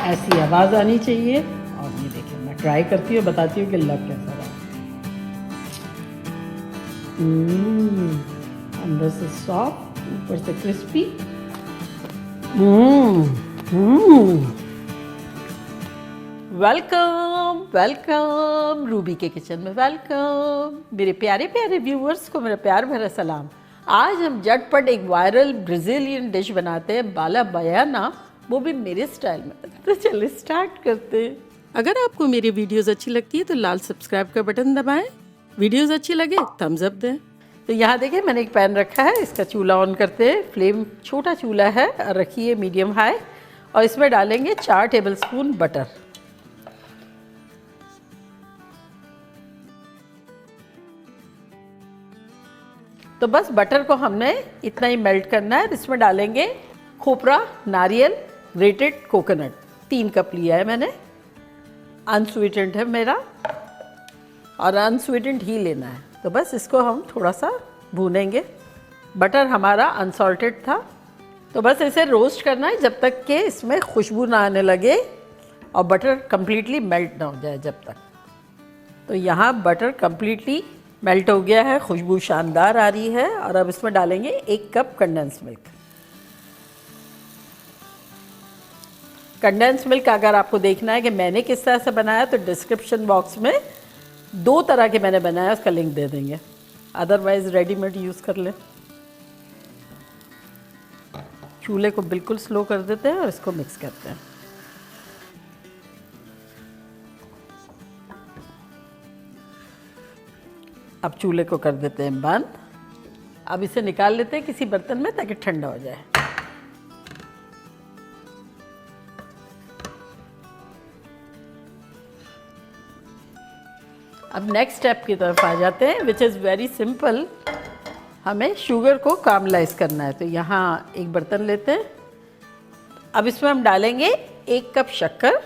ऐसी आवाज़ आनी चाहिए। और ये देखिए मैं ट्राई करती हूँ, बताती हूँ कि लग कैसा रहा। अंदर से सॉफ्ट, ऊपर से क्रिस्पी। वेलकम वेलकम रूबी के किचन में वेलकम। मेरे प्यारे प्यारे व्यूअर्स को मेरा प्यार भरा सलाम। आज हम झटपट एक वायरल ब्राज़ीलियन डिश बनाते हैं, बाला बयाना, वो भी मेरे स्टाइल में। तो चलिए स्टार्ट करते हैं। अगर आपको मेरी वीडियोस अच्छी लगती है तो लाल सब्सक्राइब का बटन दबाएं। वीडियोस अच्छी लगे थम्स अप दें। तो यहाँ देखिए मैंने एक पैन रखा है, इसका चूल्हा ऑन करते हैं। फ्लेम छोटा चूल्हा है और रखिए मीडियम हाई। और इसमें डालेंगे 4 टेबलस्पून बटर। तो बस बटर को हमने इतना ही मेल्ट करना है। इसमें डालेंगे खोपरा, नारियल, ग्रेटेड कोकोनट। 3 कप लिया है मैंने। अनस्वीटेंड है मेरा और अनस्वीटेंड ही लेना है। तो बस इसको हम थोड़ा सा भूनेंगे। बटर हमारा अनसॉल्टेड था, तो बस इसे रोस्ट करना है जब तक कि इसमें खुशबू ना आने लगे और बटर कम्प्लीटली मेल्ट ना हो जाए जब तक। तो यहाँ बटर कम्प्लीटली मेल्ट हो गया है, खुशबू शानदार आ रही है। और अब इसमें डालेंगे 1 cup condense milk. Condense milk अगर आपको देखना है कि मैंने किस तरह से बनाया तो डिस्क्रिप्शन बॉक्स में 2 तरह के मैंने बनाया, उसका लिंक दे देंगे। अदरवाइज़ रेडीमेड यूज़ कर लें। चूल्हे को बिल्कुल स्लो कर देते हैं और इसको मिक्स करते हैं। अब चूल्हे को कर देते हैं बंद। अब इसे निकाल लेते हैं किसी बर्तन में ताकि ठंडा हो जाए। अब नेक्स्ट स्टेप की तरफ आ जाते हैं, विच इज़ वेरी सिंपल। हमें शुगर को कामलाइज करना है। तो यहाँ एक बर्तन लेते हैं। अब इसमें हम डालेंगे 1 कप शक्कर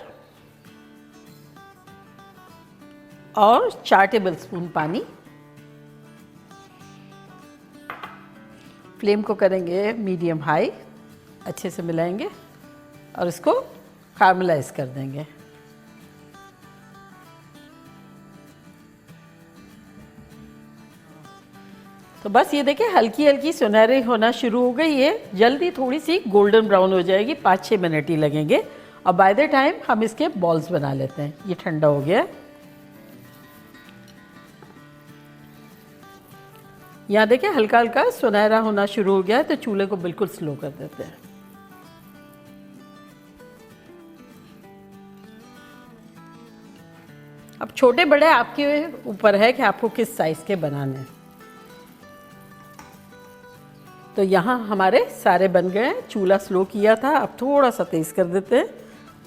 और 4 टेबलस्पून पानी। फ्लेम को करेंगे मीडियम हाई, अच्छे से मिलाएंगे और इसको कामलाइज कर देंगे। तो बस ये देखिए हल्की हल्की सुनहरी होना शुरू हो गई है। जल्दी थोड़ी सी गोल्डन ब्राउन हो जाएगी, 5-6 मिनट ही लगेंगे। और बाय द टाइम हम इसके बॉल्स बना लेते हैं। ये ठंडा हो गया। यहाँ देखिए हल्का हल्का सुनहरा होना शुरू हो गया है, तो चूल्हे को बिल्कुल स्लो कर देते हैं। अब छोटे बड़े आपके ऊपर है कि आपको किस साइज़ के बनाने हैं। तो यहाँ हमारे सारे बन गए हैं। चूल्हा स्लो किया था, अब थोड़ा सा तेज़ कर देते हैं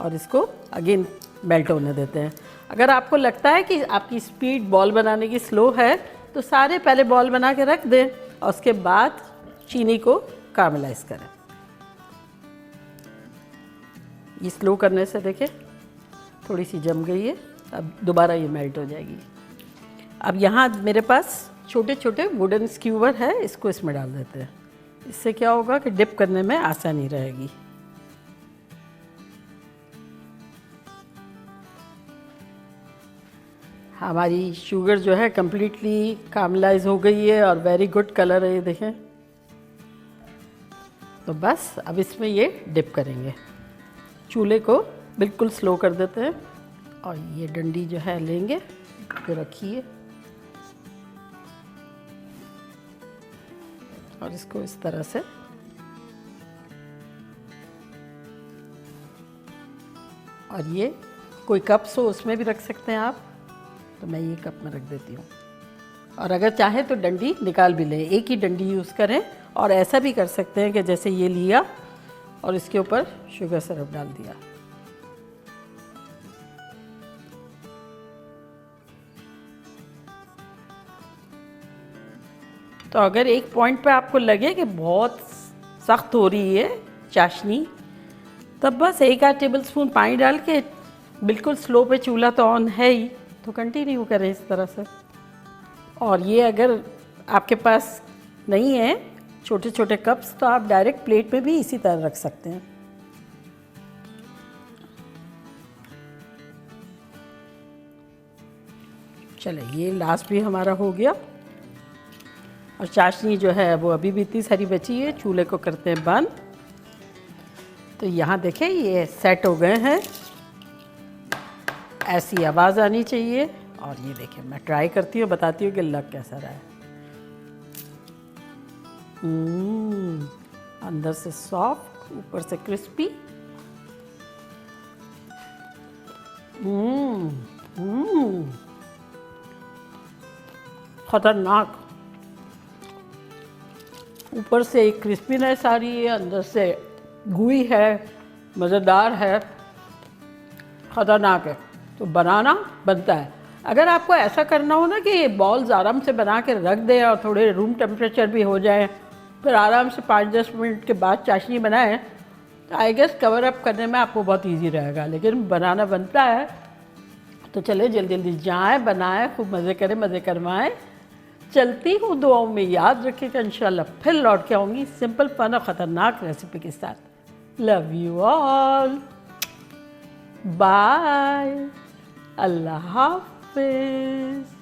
और इसको अगेन मेल्ट होने देते हैं। अगर आपको लगता है कि आपकी स्पीड बॉल बनाने की स्लो है तो सारे पहले बॉल बना के रख दें और उसके बाद चीनी को कामलाइज करें। ये स्लो करने से देखिए थोड़ी सी जम गई है, अब दोबारा ये मेल्ट हो जाएगी। अब यहाँ मेरे पास छोटे छोटे वुडन स्क्यूवर है, इसको इसमें डाल देते हैं। इससे क्या होगा कि डिप करने में आसानी रहेगी। हमारी शुगर जो है कम्प्लीटली कामलाइज हो गई है और वेरी गुड कलर है, ये देखें। तो बस अब इसमें ये डिप करेंगे। चूल्हे को बिल्कुल स्लो कर देते हैं और ये डंडी जो है लेंगे, तो रखिए और इसको इस तरह से और ये कोई कप्स हो उसमें भी रख सकते हैं आप, तो मैं ये कप में रख देती हूँ। और अगर चाहें तो डंडी निकाल भी लें, एक ही डंडी यूज़ करें। और ऐसा भी कर सकते हैं कि जैसे ये लिया और इसके ऊपर शुगर सिरप डाल दिया। तो अगर एक पॉइंट पे आपको लगे कि बहुत सख्त हो रही है चाशनी, तब बस 1-8 टेबलस्पून पानी डाल के बिल्कुल स्लो पे, चूल्हा तो ऑन है ही, तो कंटिन्यू करें इस तरह से। और ये अगर आपके पास नहीं है छोटे छोटे कप्स, तो आप डायरेक्ट प्लेट में भी इसी तरह रख सकते हैं। चले ये लास्ट भी हमारा हो गया। और चाशनी जो है वो अभी भी इतनी सारी बची है। चूल्हे को करते हैं बंद। तो यहाँ देखें ये सेट हो गए हैं, ऐसी आवाज़ आनी चाहिए। और ये देखें मैं ट्राई करती हूँ, बताती हूँ कि लग कैसा रहा है। अंदर से सॉफ्ट, ऊपर से क्रिस्पी। खतरनाक। ऊपर से एक क्रिस्पीनेस आ रही है, अंदर से गुई है, मज़ेदार है, ख़तरनाक है। तो बनाना बनता है। अगर आपको ऐसा करना हो ना कि बॉल्स आराम से बना के रख दें और थोड़े रूम टेम्परेचर भी हो जाए, फिर आराम से 5-10 मिनट के बाद चाशनी बनाएं, तो आई गेस कवर अप करने में आपको बहुत इजी रहेगा। लेकिन बनाना बनता है। तो चले जल्दी जल्दी जाएं, बनाएं, खूब मज़े करें, मज़े करवाएं। चलती हूँ दुआओं में, याद रखिएगा। इंशाल्लाह फिर लौट के आऊँगी सिंपल फन और ख़तरनाक रेसिपी के साथ। लव यू ऑल, बाय, अल्लाह हाफिज़।